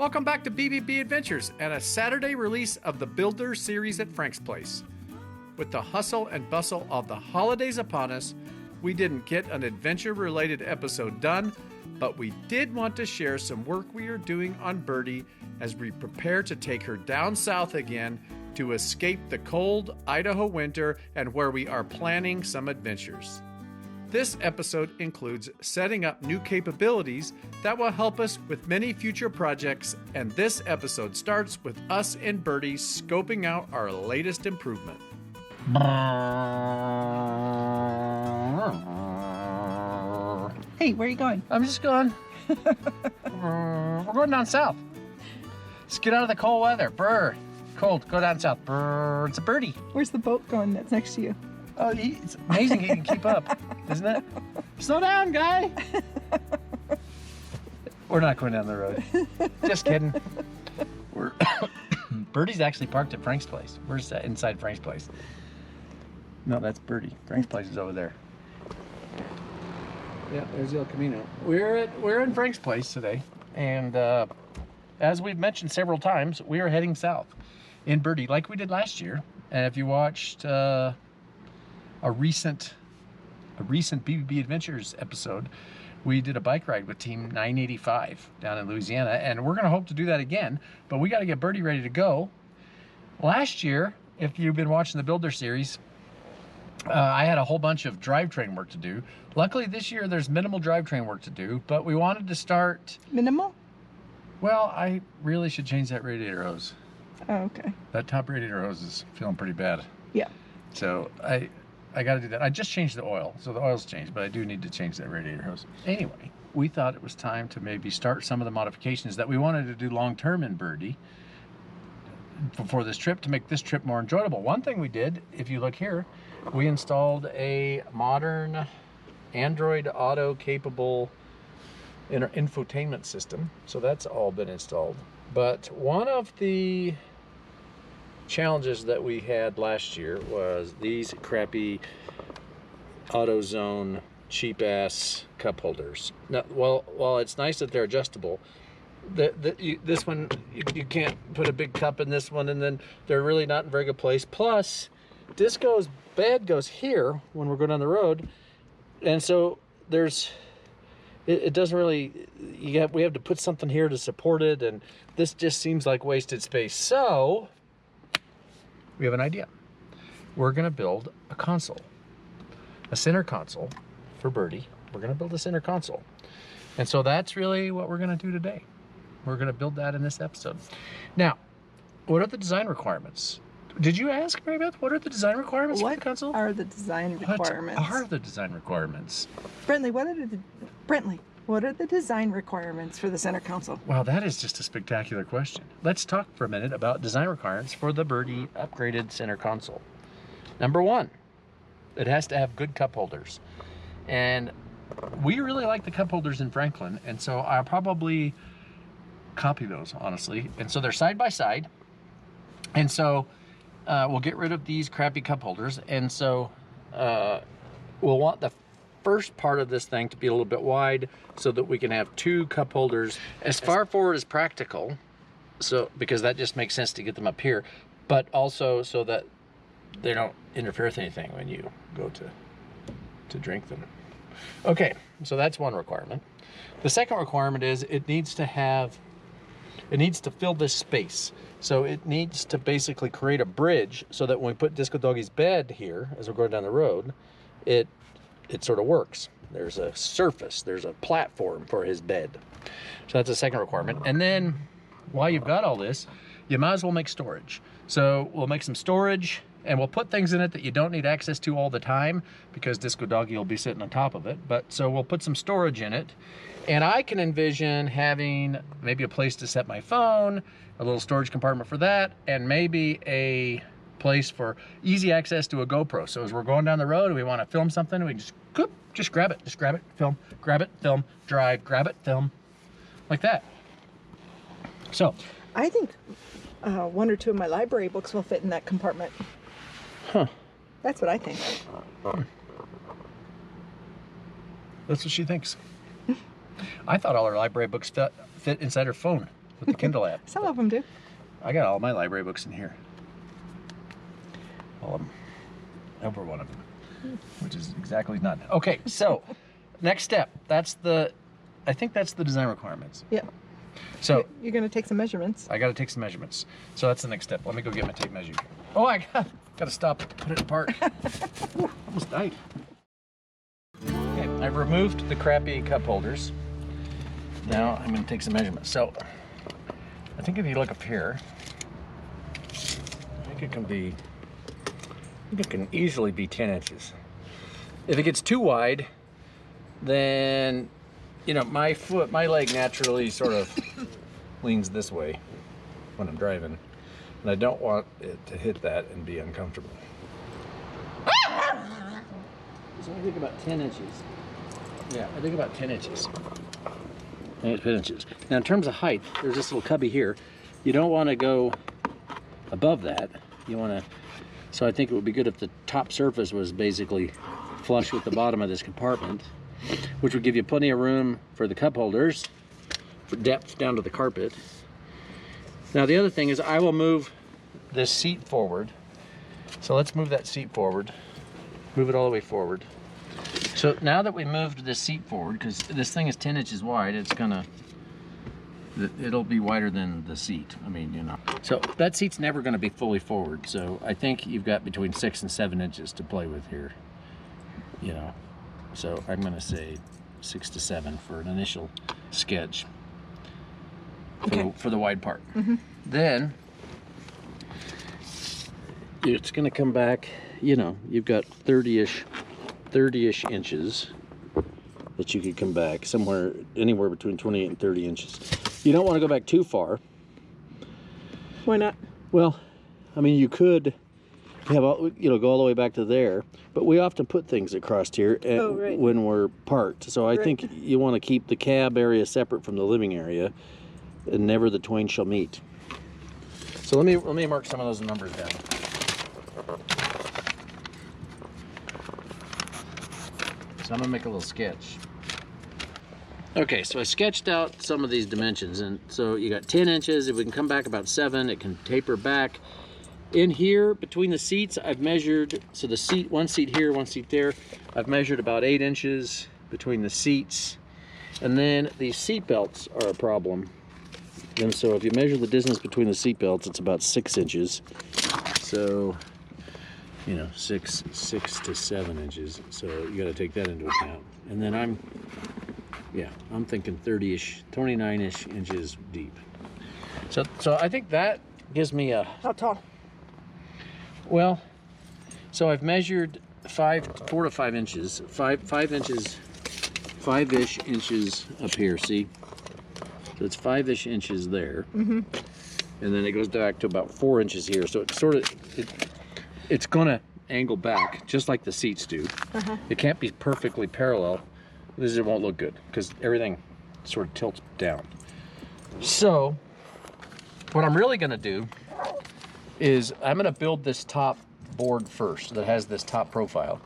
Welcome back to BBB Adventures and a Saturday release of the Builder series at Frank's Place. With the hustle and bustle of the holidays upon us, we didn't get an adventure-related episode done, but we did want to share some work we are doing on Birdie as we prepare to take her down south again to escape the cold Idaho winter and where we are planning some adventures. This episode includes setting up new capabilities that will help us with many future projects, and this episode starts with us and Birdie scoping out our latest improvement. Hey, where are you going? I'm just going. We're going down south. Let's get out of the cold weather. Brr. Cold. Go down south. Brr. It's a birdie. Where's the boat going that's next to you? Oh, it's amazing he can keep up, isn't it? Slow down, guy. We're not going down the road. Just kidding. Birdie's actually parked at Frank's place. We're inside Frank's place. No, that's Birdie. Frank's place is over there. Yeah, there's El Camino. We're in Frank's place today, and as we've mentioned several times, we are heading south in Birdie, like we did last year. And if you watched a recent BBB Adventures episode, we did a bike ride with Team 985 down in Louisiana, and we're going to hope to do that again. But we got to get Birdie ready to go. Last year, if you've been watching the Builder series, I had a whole bunch of drivetrain work to do. Luckily this year there's minimal drivetrain work to do, but we wanted to start... Minimal? Well, I really should change that radiator hose. Oh, okay. That top radiator hose is feeling pretty bad. Yeah. So I got to do that. I just changed the oil, so the oil's changed, but I do need to change that radiator hose. Anyway, we thought it was time to maybe start some of the modifications that we wanted to do long-term in Birdie for this trip to make this trip more enjoyable. One thing we did, if you look here, we installed a modern Android Auto capable infotainment system. So that's all been installed. But one of the challenges that we had last year was these crappy AutoZone cheap ass cup holders. Now, while it's nice that they're adjustable, this one you can't put a big cup in this one, and then they're really not in a very good place. Plus, Disco's bed goes here when we're going down the road, and so it doesn't really, we have to put something here to support it, and this just seems like wasted space. So we have an idea. We're going to build a console, a center console for Birdie. We're going to build a center console, and so that's really what we're going to do today. We're going to build that in this episode. Now, what are the design requirements? Did you ask, Mary Beth, what are the design requirements for the console? What are the design requirements? What are the design requirements? Brentley, what are the design requirements for the center console? Wow, that is just a spectacular question. Let's talk for a minute about design requirements for the Birdie upgraded center console. Number one, it has to have good cup holders. And we really like the cup holders in Franklin, and so I'll probably copy those, honestly. And so they're side by side. And so we'll get rid of these crappy cup holders, and so we'll want the first part of this thing to be a little bit wide so that we can have two cup holders as far forward as practical, so because that just makes sense to get them up here, but also so that they don't interfere with anything when you go to drink them. Okay, so that's one requirement. The second requirement is it needs to fill this space. So it needs to basically create a bridge so that when we put Disco Doggy's bed here, as we're going down the road, it sort of works. There's a surface, there's a platform for his bed. So that's the second requirement. And then while you've got all this, you might as well make storage. So we'll make some storage, and we'll put things in it that you don't need access to all the time because Disco Doggy will be sitting on top of it. But so we'll put some storage in it. And I can envision having maybe a place to set my phone, a little storage compartment for that, and maybe a place for easy access to a GoPro. So as we're going down the road and we want to film something, we just grab it, film, grab it, film, drive, grab it, film, like that. So I think one or two of my library books will fit in that compartment. Huh. That's what I think. That's what she thinks. I thought all her library books fit inside her phone. with the Kindle app. Some of them do. I got all my library books in here. All of them. Over one of them, which is exactly none. Okay, so next step. I think that's the design requirements. Yeah. So you're going to take some measurements. I got to take some measurements. So that's the next step. Let me go get my tape measure. Oh, I got to stop, put it apart. Ooh, almost died. Okay, I've removed the crappy cup holders. Now I'm going to take some measurements. So I think if you look up here, I think it can easily be 10 inches. If it gets too wide, then, you know, my leg naturally sort of leans this way when I'm driving, and I don't want it to hit that and be uncomfortable. So I think about 10 inches. Yeah, I think about 10 inches. 10 inches. Now in terms of height, there's this little cubby here. You don't want to go above that. You want to, so I think it would be good if the top surface was basically flush with the bottom of this compartment, which would give you plenty of room for the cup holders, for depth down to the carpet. Now the other thing is I will move this seat forward. So let's move that seat forward. Move it all the way forward. So now that we moved this seat forward, because this thing is 10 inches wide, it'll be wider than the seat. I mean, you know. So that seat's never going to be fully forward. So I think you've got between 6 and 7 inches to play with here. You know. So I'm going to say 6 to 7 for an initial sketch for the wide part. Mm-hmm. Then it's going to come back, you know, you've got 30-ish inches that you could come back, anywhere between 28 and 30 inches. You don't want to go back too far. Why not? Well, I mean, you could have, you know, go all the way back to there, but we often put things across here when we're parked. So I think you want to keep the cab area separate from the living area, and never the twain shall meet. So let me mark some of those numbers down. So I'm gonna make a little sketch. Okay, so I sketched out some of these dimensions, and so you got 10 inches. If we can come back about 7, it can taper back. In here, between the seats, I've measured, so the seat, one seat here, one seat there, I've measured about 8 inches between the seats. And then these seat belts are a problem. And so if you measure the distance between the seat belts, it's about 6 inches. So, you know, 6 to 7 inches. So you got to take that into account. And then I'm thinking 30-ish, 29-ish inches deep. So I think that gives me a... How tall? Well, so I've measured 4 to 5 inches, 5 inches, 5-ish inches up here, see? So it's 5-ish inches there. Mm-hmm. And then it goes back to about 4 inches here. So it's sort of, it's gonna angle back just like the seats do. Uh-huh. It can't be perfectly parallel. It won't look good because everything sort of tilts down. So what I'm really gonna do is I'm gonna build this top board first that has this top profile.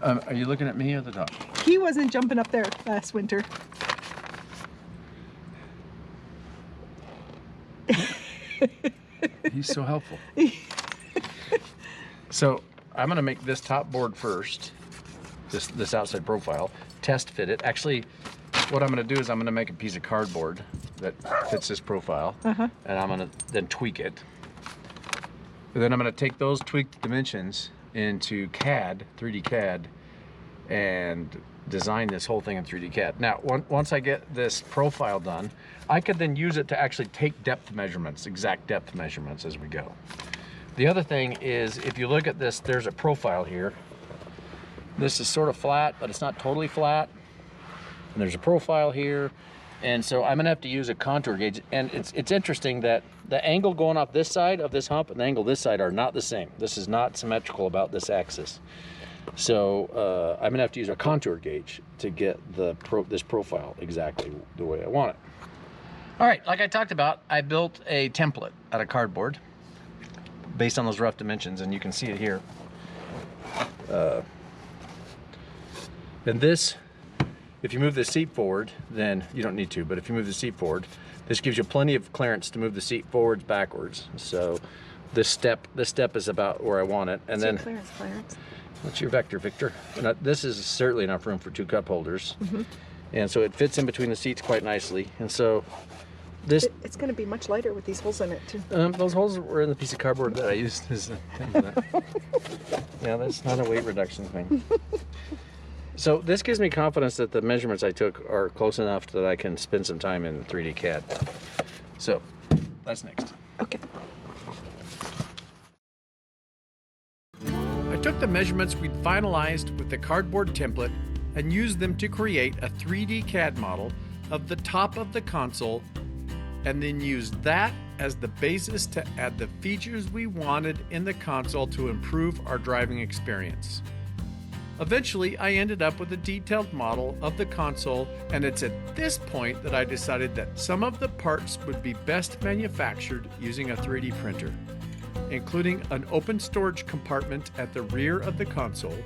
Are you looking at me or the top? He wasn't jumping up there last winter. He's so helpful. So I'm gonna make this top board first, this outside profile, test fit it. Actually, what I'm gonna do is I'm gonna make a piece of cardboard that fits this profile, and I'm gonna then tweak it. And then I'm gonna take those tweaked dimensions into CAD, 3D CAD, and design this whole thing in 3D CAD. Now, once I get this profile done, I could then use it to actually take depth measurements, exact depth measurements as we go. The other thing is, if you look at this, there's a profile here. This is sort of flat, but it's not totally flat. And there's a profile here. And so I'm gonna have to use a contour gauge. And it's interesting that the angle going off this side of this hump and the angle this side are not the same. This is not symmetrical about this axis. So I'm gonna have to use a contour gauge to get this profile exactly the way I want it. All right, like I talked about, I built a template out of cardboard based on those rough dimensions, and you can see it here. And this, if you move the seat forward, then you don't need to, but if you move the seat forward, This gives you plenty of clearance to move the seat forwards, backwards. So this step is about where I want it. And then clearance. What's your vector, Victor? Now, this is certainly enough room for 2 cup holders. And so it fits in between the seats quite nicely. And so this... It's going to be much lighter with these holes in it, too. Those holes were in the piece of cardboard that I used as a yeah, that's not a weight reduction thing. So this gives me confidence that the measurements I took are close enough that I can spend some time in 3D CAD. So that's next. Okay. I took the measurements we'd finalized with the cardboard template and used them to create a 3D CAD model of the top of the console, and then used that as the basis to add the features we wanted in the console to improve our driving experience. Eventually, I ended up with a detailed model of the console, and it's at this point that I decided that some of the parts would be best manufactured using a 3D printer, including an open storage compartment at the rear of the console,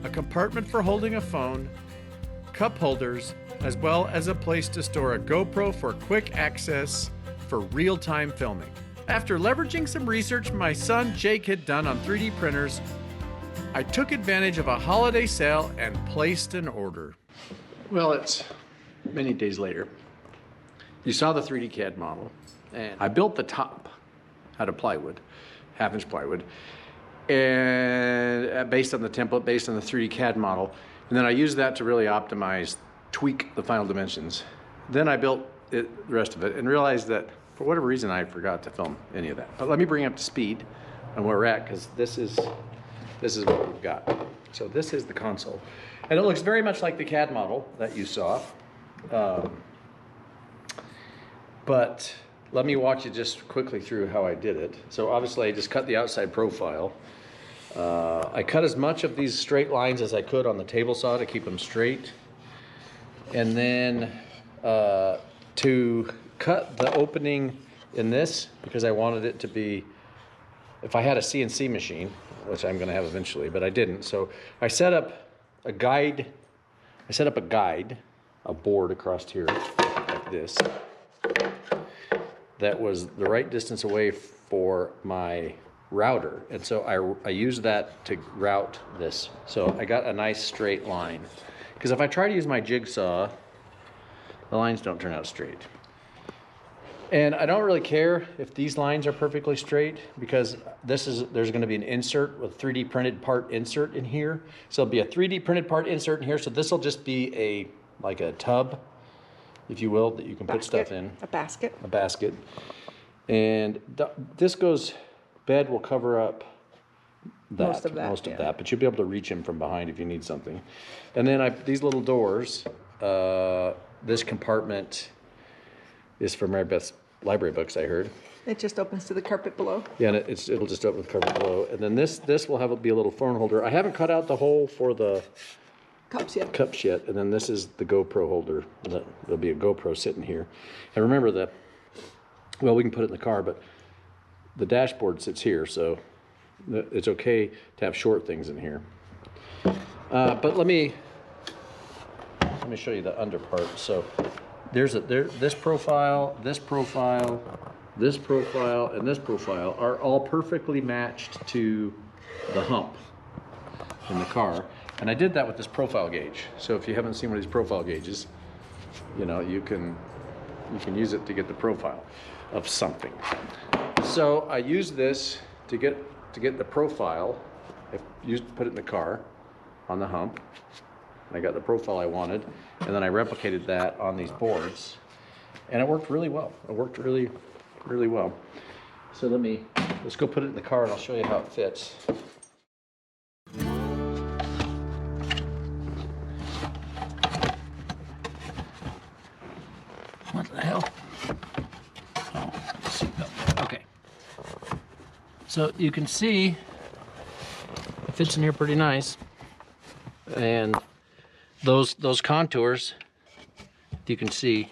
a compartment for holding a phone, cup holders, as well as a place to store a GoPro for quick access for real-time filming. After leveraging some research my son Jake had done on 3D printers, I took advantage of a holiday sale and placed an order. Well, it's many days later. You saw the 3D CAD model, and I built the top out of plywood, 1/2-inch plywood, and based on the template, based on the 3D CAD model, and then I used that to really optimize, tweak the final dimensions. Then I built the rest of it and realized that for whatever reason I forgot to film any of that. But let me bring up to speed on where we're at, because this is what we've got. So this is the console. And it looks very much like the CAD model that you saw. But let me walk you just quickly through how I did it. So obviously I just cut the outside profile. I cut as much of these straight lines as I could on the table saw to keep them straight. And then to cut the opening in this, because I wanted it to be, if I had a CNC machine, which I'm going to have eventually, but I didn't. So I set up a guide. A board across here like this. That was the right distance away for my router. And so I used that to route this. So I got a nice straight line. Because if I try to use my jigsaw, the lines don't turn out straight. And I don't really care if these lines are perfectly straight, because there's going to be an insert with 3D printed part insert in here. So it'll be a 3D printed part insert in here. So this will just be like a tub, if you will, that you can put stuff in. A basket. A basket. And this bed will cover up most of that, but you'll be able to reach him from behind if you need something. And then these little doors, this compartment is for Mary Beth's library books, I heard. It just opens to the carpet below. Yeah, and it'll just open the carpet below. And then this will be a little phone holder. I haven't cut out the hole for the cups yet. And then this is the GoPro holder. There'll be a GoPro sitting here. And remember well, we can put it in the car, but the dashboard sits here, so it's okay to have short things in here. But let me show you the under part. So this profile, this profile, this profile, and this profile are all perfectly matched to the hump in the car. And I did that with this profile gauge. So if you haven't seen one of these profile gauges, you can use it to get the profile of something. So I used this to get the profile. Put it in the car on the hump. I got the profile I wanted, and then I replicated that on these boards, and it worked really well. It worked really, really well. So let's go put it in the car, and I'll show you how it fits. What the hell? Oh, seatbelt. Okay. So you can see it fits in here pretty nice, and those contours, you can see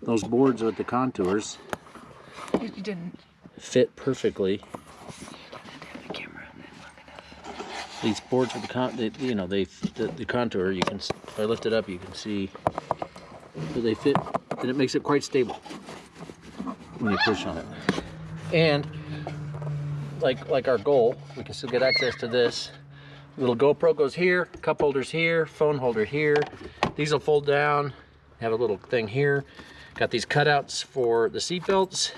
those boards with the contours. You didn't fit perfectly. These boards with the contour, you can. If I lift it up, you can see So they fit, and it makes it quite stable when you push on it. And like our goal, we can still get access to this. Little GoPro goes here, cup holders here, phone holder here. These will fold down, have a little thing here. Got these cutouts for the seat belts.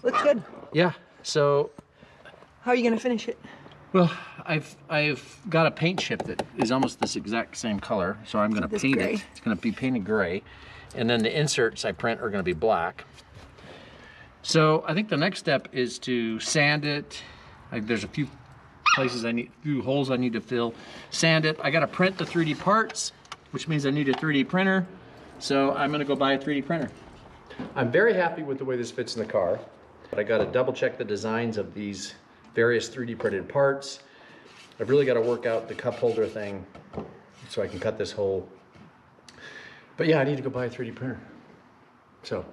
Looks good. Yeah, so. How are you gonna finish it? Well, I've got a paint chip that is almost this exact same color, so I'm gonna paint it. It's gonna be painted gray. And then the inserts I print are gonna be black. So I think the next step is to sand it. There's a few places few holes I need to fill. Sand it. I gotta print the 3D parts, which means I need a 3D printer. So I'm gonna go buy a 3D printer. I'm very happy with the way this fits in the car, but I gotta double check the designs of these various 3D printed parts. I've really gotta work out the cup holder thing so I can cut this hole. But yeah, I need to go buy a 3D printer. So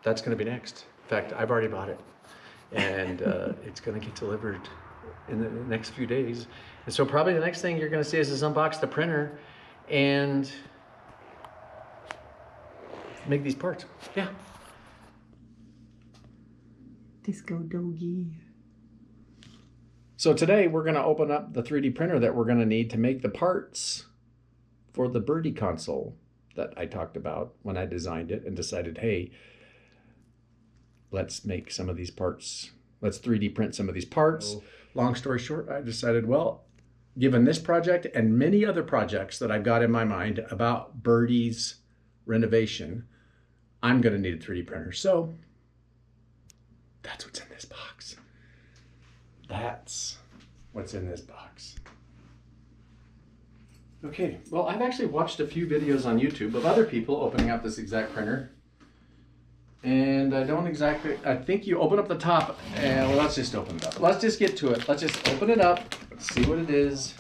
that's gonna be next. In fact, I've already bought it. And it's gonna get delivered in the next few days. And so probably the next thing you're gonna see is unbox the printer and make these parts. Yeah. Disco doggy. So today we're gonna open up the 3D printer that we're gonna need to make the parts for the Birdies Console that I talked about when I designed it and decided, hey, let's make some of these parts. Let's 3D print some of these parts. Long story short, I decided, well, given this project and many other projects that I've got in my mind about Birdies renovation, I'm gonna need a 3D printer. So that's what's in this box. That's what's in this box. Okay, well, I've actually watched a few videos on YouTube of other people opening up this exact printer. And I don't exactly, I think you open up the top and, well, let's just open it up. Let's just get to it. Let's just open it up, see what it is.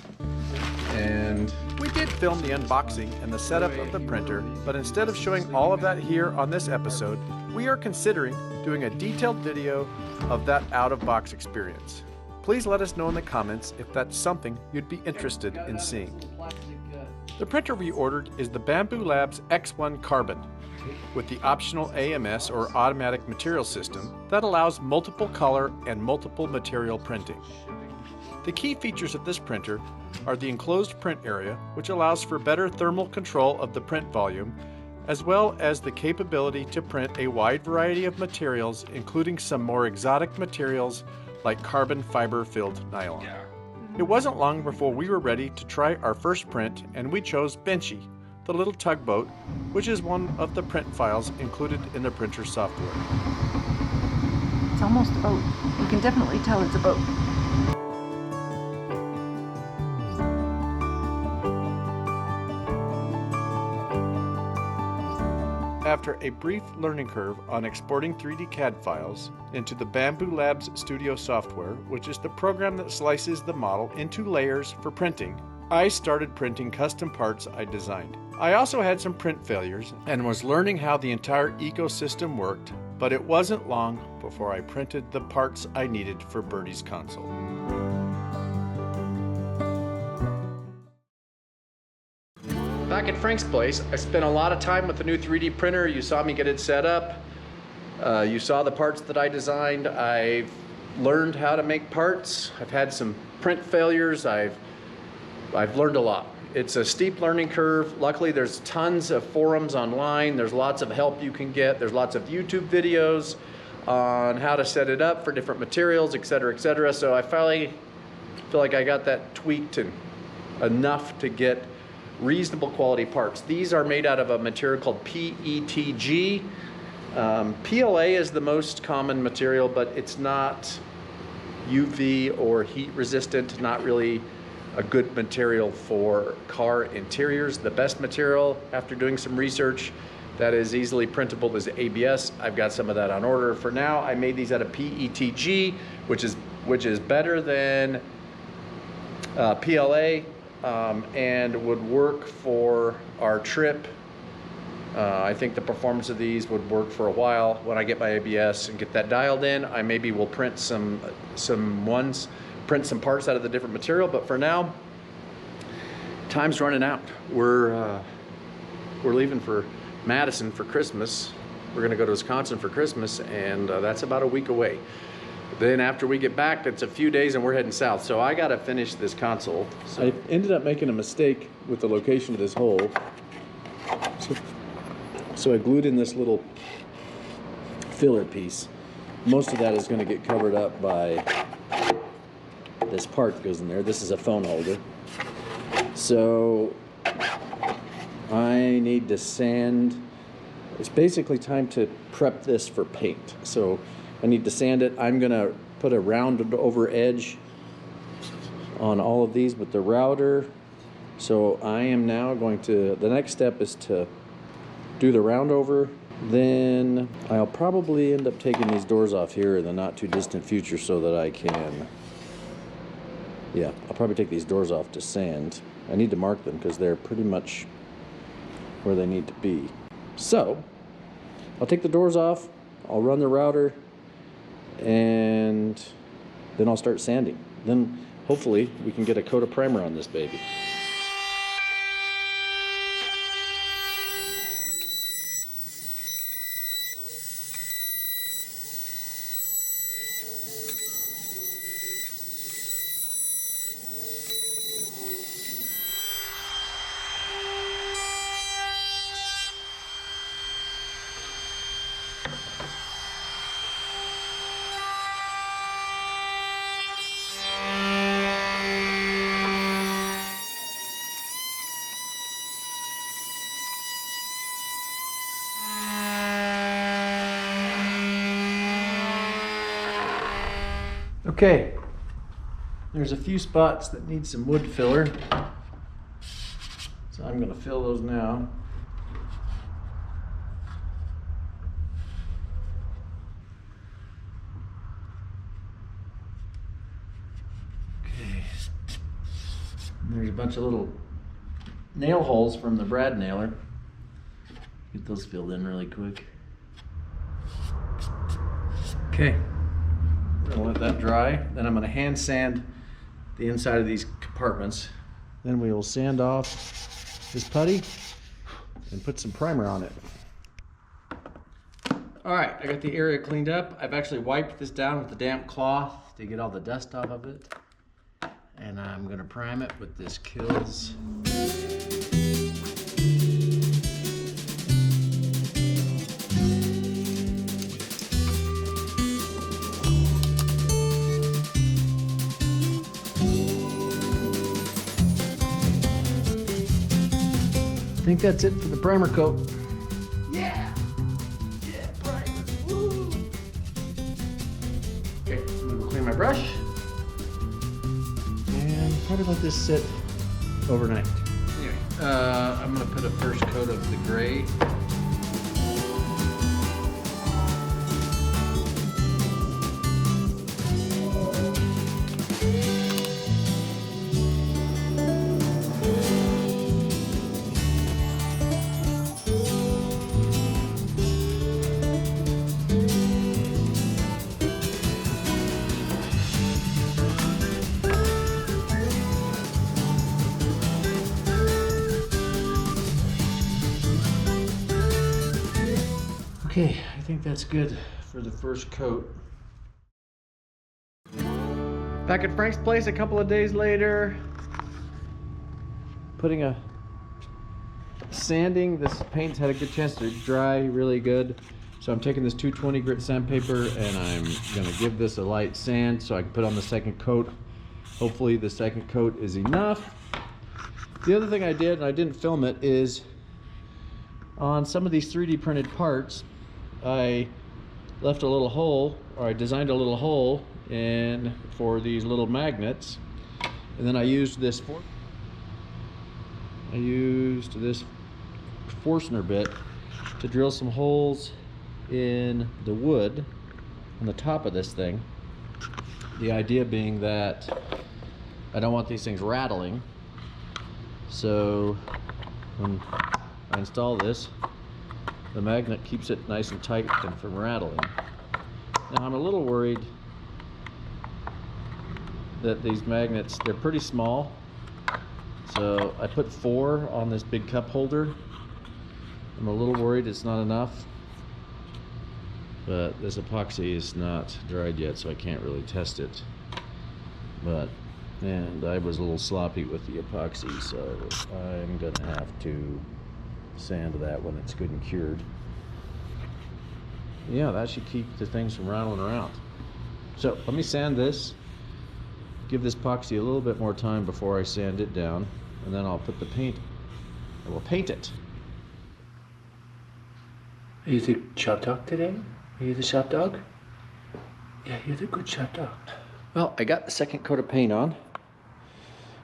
And we did film the unboxing and the setup of the printer, but instead of showing all of that here on this episode, we are considering doing a detailed video of that out-of-box experience. Please let us know in the comments if that's something you'd be interested in seeing. The printer we ordered is the Bambu Labs X1 Carbon, with the optional AMS or automatic material system that allows multiple color and multiple material printing. The key features of this printer are the enclosed print area, which allows for better thermal control of the print volume, as well as the capability to print a wide variety of materials, including some more exotic materials like carbon fiber filled nylon. It wasn't long before we were ready to try our first print, and we chose Benchy, the little tugboat, which is one of the print files included in the printer software. It's almost a boat. You can definitely tell it's a boat. After a brief learning curve on exporting 3D CAD files into the Bambu Labs Studio software, which is the program that slices the model into layers for printing, I started printing custom parts I designed. I also had some print failures and was learning how the entire ecosystem worked, but it wasn't long before I printed the parts I needed for Birdies Console. back at Frank's place, I spent a lot of time with the new 3D printer. You saw me get it set up. You saw the parts that I designed. I've learned how to make parts. I've had some print failures. I've learned a lot. It's a steep learning curve. Luckily, there's tons of forums online. There's lots of help you can get. There's lots of YouTube videos on how to set it up for different materials, et cetera, et cetera. So I finally feel like I got that tweaked and enough to get reasonable quality parts. These are made out of a material called PETG. PLA is the most common material, but it's not UV or heat resistant, not really a good material for car interiors. The best material, after doing some research, that is easily printable is ABS. I've got some of that on order. For now, I made these out of PETG, which is better than PLA and would work for our trip. I think the performance of these would work for a while. When I get my ABS and get that dialed in, I maybe will print print some parts out of the different material, but for now, time's running out. We're leaving for Madison for Christmas. We're gonna go to Wisconsin for Christmas, and that's about a week away. Then after we get back, it's a few days and we're heading south. So I gotta finish this console. So I ended up making a mistake with the location of this hole. So I glued in this little filler piece. Most of that is gonna get covered up by this part that goes in there. This is a phone holder. So I need to sand. It's basically time to prep this for paint. So I need to sand it. I'm gonna put a rounded over edge on all of these with the router. So I am now going to, the next step is to do the round over. Then I'll probably end up taking these doors off here in the not too distant future so that I can, yeah, I'll probably take these doors off to sand. I need to mark them because they're pretty much where they need to be. So I'll take the doors off, I'll run the router, and then I'll start sanding. Then hopefully we can get a coat of primer on this baby. Okay, there's a few spots that need some wood filler, so I'm going to fill those now. Okay, there's a bunch of little nail holes from the brad nailer. Get those filled in really quick. Okay. I'll let that dry. Then I'm going to hand sand the inside of these compartments. Then we will sand off this putty and put some primer on it. All right, I got the area cleaned up. I've actually wiped this down with a damp cloth to get all the dust off of it. And I'm going to prime it with this Kills. I think that's it for the primer coat. Yeah! Yeah, primer! Woo! Okay, I'm gonna clean my brush. And probably let this sit overnight. Anyway, I'm gonna put a first coat of the gray. Okay, I think that's good for the first coat. Back at Frank's place a couple of days later, putting a sanding. This paint's had a good chance to dry really good. So I'm taking this 220 grit sandpaper and I'm gonna give this a light sand so I can put on the second coat. Hopefully the second coat is enough. The other thing I did, and I didn't film it, is on some of these 3D printed parts, I left a little hole, or I designed a little hole in for these little magnets, and then I used this Forstner bit to drill some holes in the wood on the top of this thing. The idea being that I don't want these things rattling, so when I install this, the magnet keeps it nice and tight and from rattling. Now I'm a little worried that these magnets, they're pretty small, So I put 4 on this big cup holder. I'm a little worried it's not enough, but this epoxy is not dried yet, so I can't really test it. And I was a little sloppy with the epoxy, so I'm gonna have to sand that when it's good and cured. Yeah, that should keep the things from rattling around. So let me sand this, give this epoxy a little bit more time before I sand it down, and then I'll put the paint, and we'll paint it. Are you the shop dog today? Are you the shop dog? Yeah, you're the good shop dog. Well, I got the second coat of paint on,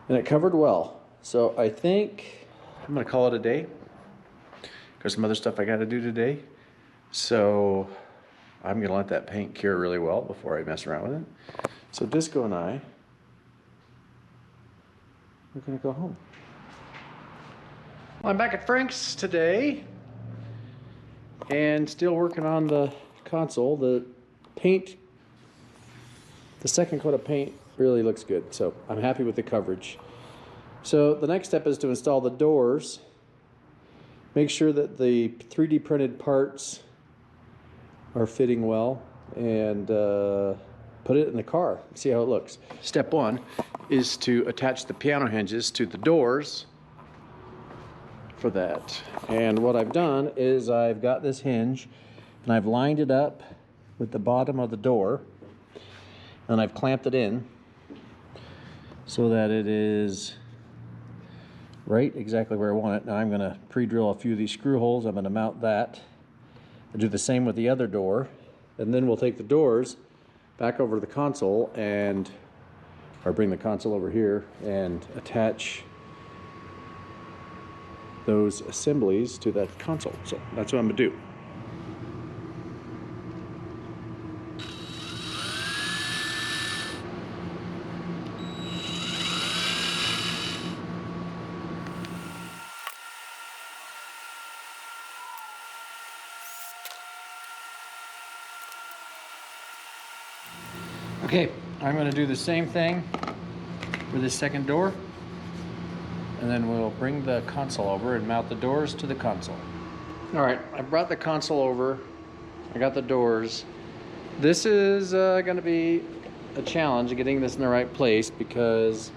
and it covered well. So I think I'm gonna call it a day. There's some other stuff I gotta do today. So I'm gonna let that paint cure really well before I mess around with it. So Disco and I, we're gonna go home. Well, I'm back at Frank's today and still working on the console. The paint, the second coat of paint really looks good, so I'm happy with the coverage. So the next step is to install the doors. Make sure that the 3D printed parts are fitting well, and put it in the car, see how it looks. Step 1 is to attach the piano hinges to the doors for that. And what I've done is I've got this hinge and I've lined it up with the bottom of the door, and I've clamped it in so that it is right exactly where I want it. Now I'm gonna pre-drill a few of these screw holes. I'm gonna mount that. I'll do the same with the other door, and then we'll take the doors back over to the console or bring the console over here and attach those assemblies to that console. So that's what I'm gonna do. Okay, I'm going to do the same thing for this second door, and then we'll bring the console over and mount the doors to the console. All right, I brought the console over. I got the doors. This is going to be a challenge getting this in the right place because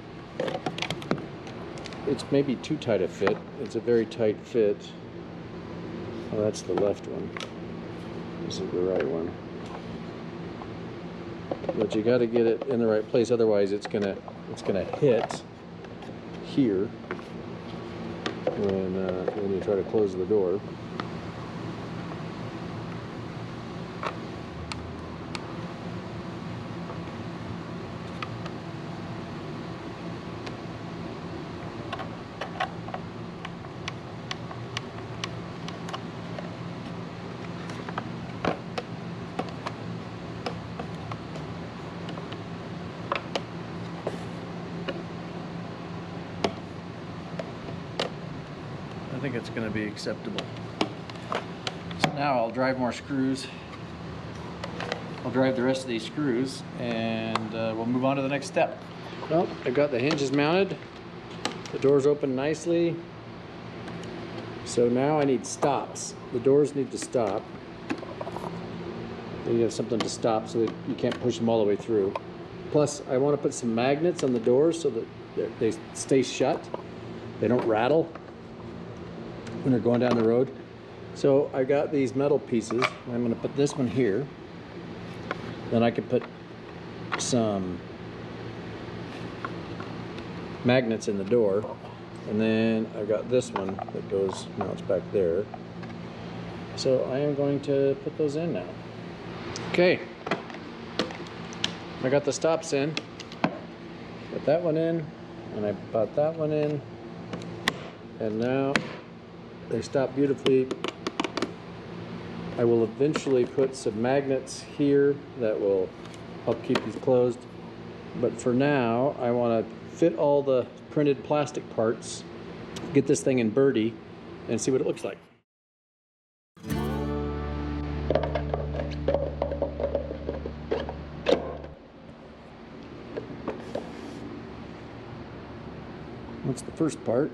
it's maybe too tight a fit. It's a very tight fit. Oh, that's the left one. This is the right one. But you got to get it in the right place, otherwise it's gonna hit here when you try to close the door. I think it's going to be acceptable. So now I'll drive more screws. I'll drive the rest of these screws, and we'll move on to the next step. Well, I've got the hinges mounted. The doors open nicely. So now I need stops. The doors need to stop. Then you have something to stop so that you can't push them all the way through. Plus, I want to put some magnets on the doors so that they stay shut. They don't rattle when they're going down the road. So I got these metal pieces. I'm going to put this one here. Then I can put some magnets in the door. And then I've got this one that mounts back there. So I am going to put those in now. Okay. I got the stops in. Put that one in, and I put that one in. And now they stop beautifully. I will eventually put some magnets here that will help keep these closed. But for now, I want to fit all the printed plastic parts, get this thing in Birdie, and see what it looks like. What's the first part?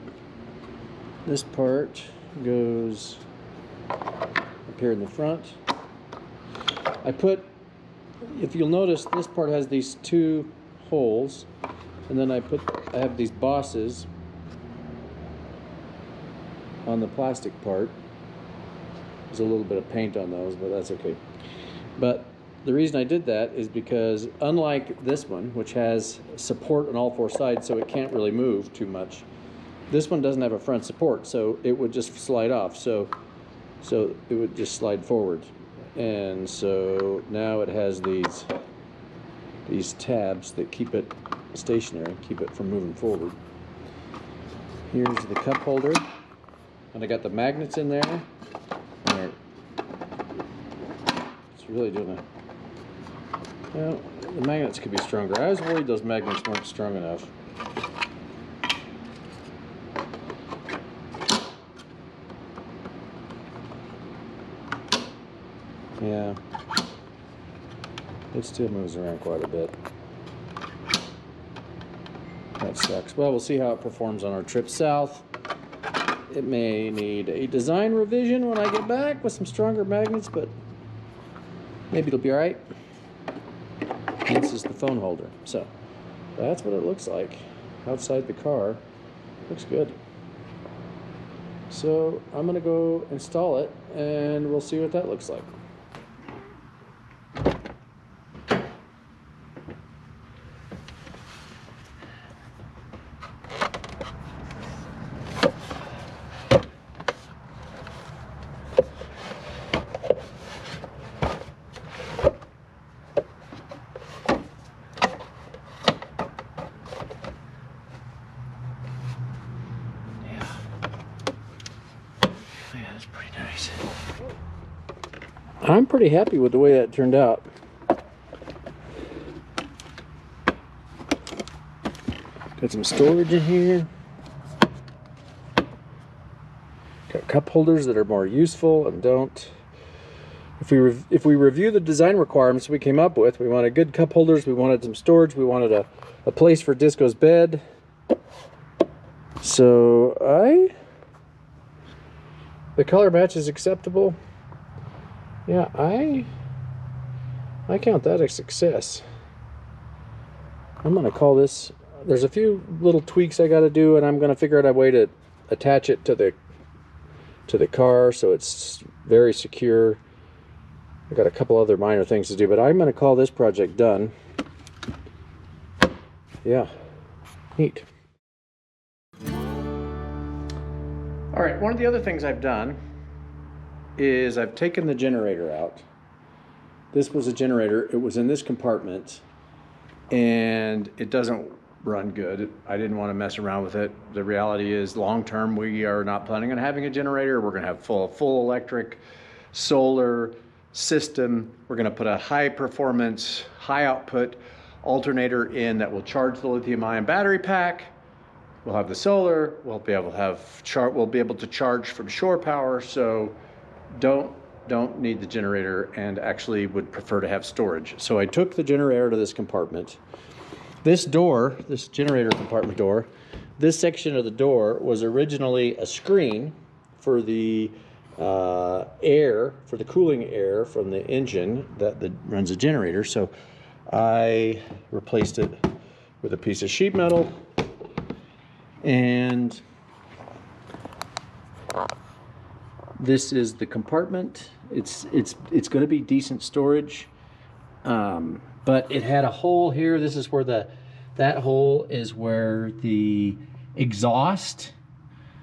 This part goes up here in the front. I put, if you'll notice, this part has these two holes, and then I have these bosses on the plastic part. There's a little bit of paint on those, but that's okay. But the reason I did that is because, unlike this one, which has support on all four sides so it can't really move too much, this one doesn't have a front support, so it would just slide off. So it would just slide forward. And so now it has these tabs that keep it stationary, keep it from moving forward. Here's the cup holder, and I got the magnets in there. It's really doing it. Well, the magnets could be stronger. I was worried those magnets weren't strong enough. Yeah, it still moves around quite a bit. That sucks. Well, we'll see how it performs on our trip south. It may need a design revision when I get back with some stronger magnets, but maybe it'll be all right. And this is the phone holder. So that's what it looks like outside the car. Looks good. So I'm gonna go install it and we'll see what that looks like. Yeah, that's pretty nice. I'm pretty happy with the way that turned out. Got some storage in here. Got cup holders that are more useful and don't. If we review the design requirements we came up with, we wanted good cup holders, we wanted some storage, we wanted a place for Disco's bed. So the color match is acceptable. Yeah, I count that a success. I'm gonna call this. There's a few little tweaks I got to do, and I'm gonna figure out a way to attach it to the car so it's very secure. I got a couple other minor things to do, but I'm gonna call this project done. Yeah, neat. All right, one of the other things I've done is I've taken the generator out. This was a generator. It was in this compartment, and it doesn't run good. I didn't want to mess around with it. The reality is, long term, we are not planning on having a generator. We're going to have full electric, solar system. We're going to put a high performance, high output alternator in that will charge the lithium-ion battery pack. We'll have the solar. We'll be able to charge from shore power. So don't need the generator, and actually would prefer to have storage. So I took the generator to this compartment. This door, this generator compartment door, this section of the door was originally a screen for the air, for the cooling air from the engine that runs the generator. So I replaced it with a piece of sheet metal, and this is the compartment. It's going to be decent storage, but it had a hole here. This is where that hole is where the exhaust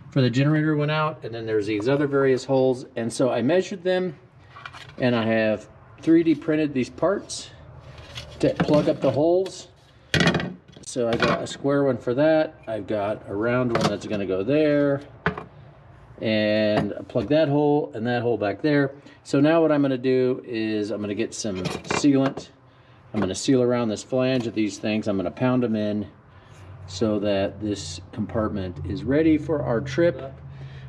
for the generator went out, and then there's these other various holes. And so I measured them, and I have 3D printed these parts to plug up the holes. So I got a square one for that. I've got a round one that's going to go there, and I plug that hole and that hole back there. So now what I'm going to do is I'm going to get some sealant. I'm going to seal around this flange of these things. I'm going to pound them in so that this compartment is ready for our trip.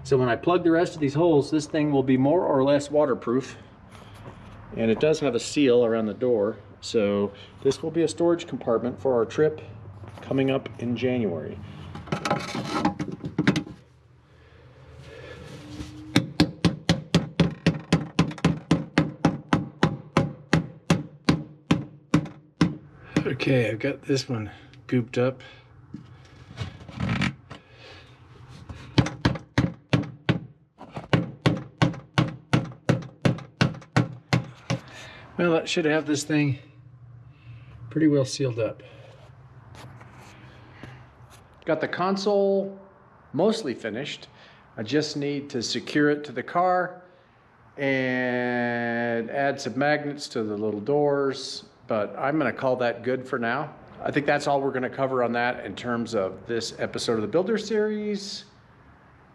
So when I plug the rest of these holes, this thing will be more or less waterproof. And it does have a seal around the door. So this will be a storage compartment for our trip coming up in January. Okay, I've got this one gooped up. Well, that should have this thing pretty well sealed up. Got the console mostly finished. I just need to secure it to the car and add some magnets to the little doors, but I'm gonna call that good for now. I think that's all we're gonna cover on that in terms of this episode of the Builder Series.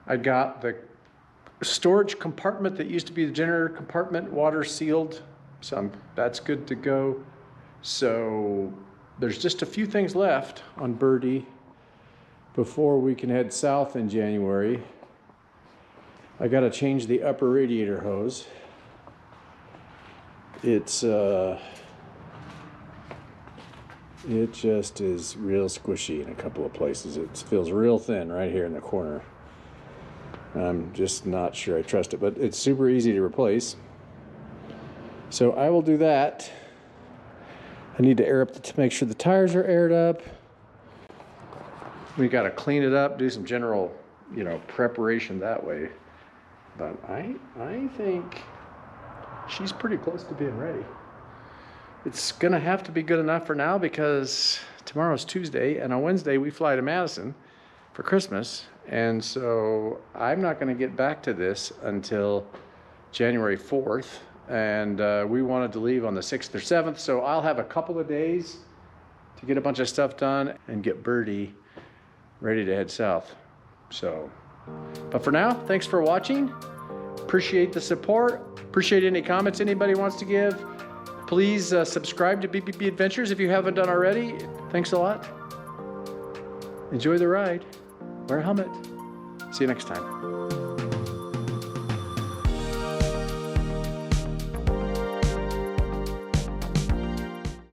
I got the storage compartment that used to be the generator compartment water sealed, so that's good to go. So there's just a few things left on Birdie before we can head south in January. I gotta change the upper radiator hose. It just is real squishy in a couple of places. It feels real thin right here in the corner. I'm just not sure I trust it, but it's super easy to replace. So I will do that. I need to air up to make sure the tires are aired up. We got to clean it up, do some general, preparation that way. But I think she's pretty close to being ready. It's gonna have to be good enough for now because tomorrow's Tuesday and on Wednesday we fly to Madison for Christmas. And so I'm not gonna get back to this until January 4th. And we wanted to leave on the 6th or 7th. So I'll have a couple of days to get a bunch of stuff done and get Birdie ready to head south. So, but for now, thanks for watching. Appreciate the support. Appreciate any comments anybody wants to give. Please subscribe to BBB Adventures if you haven't done already. Thanks a lot. Enjoy the ride. Wear a helmet. See you next time.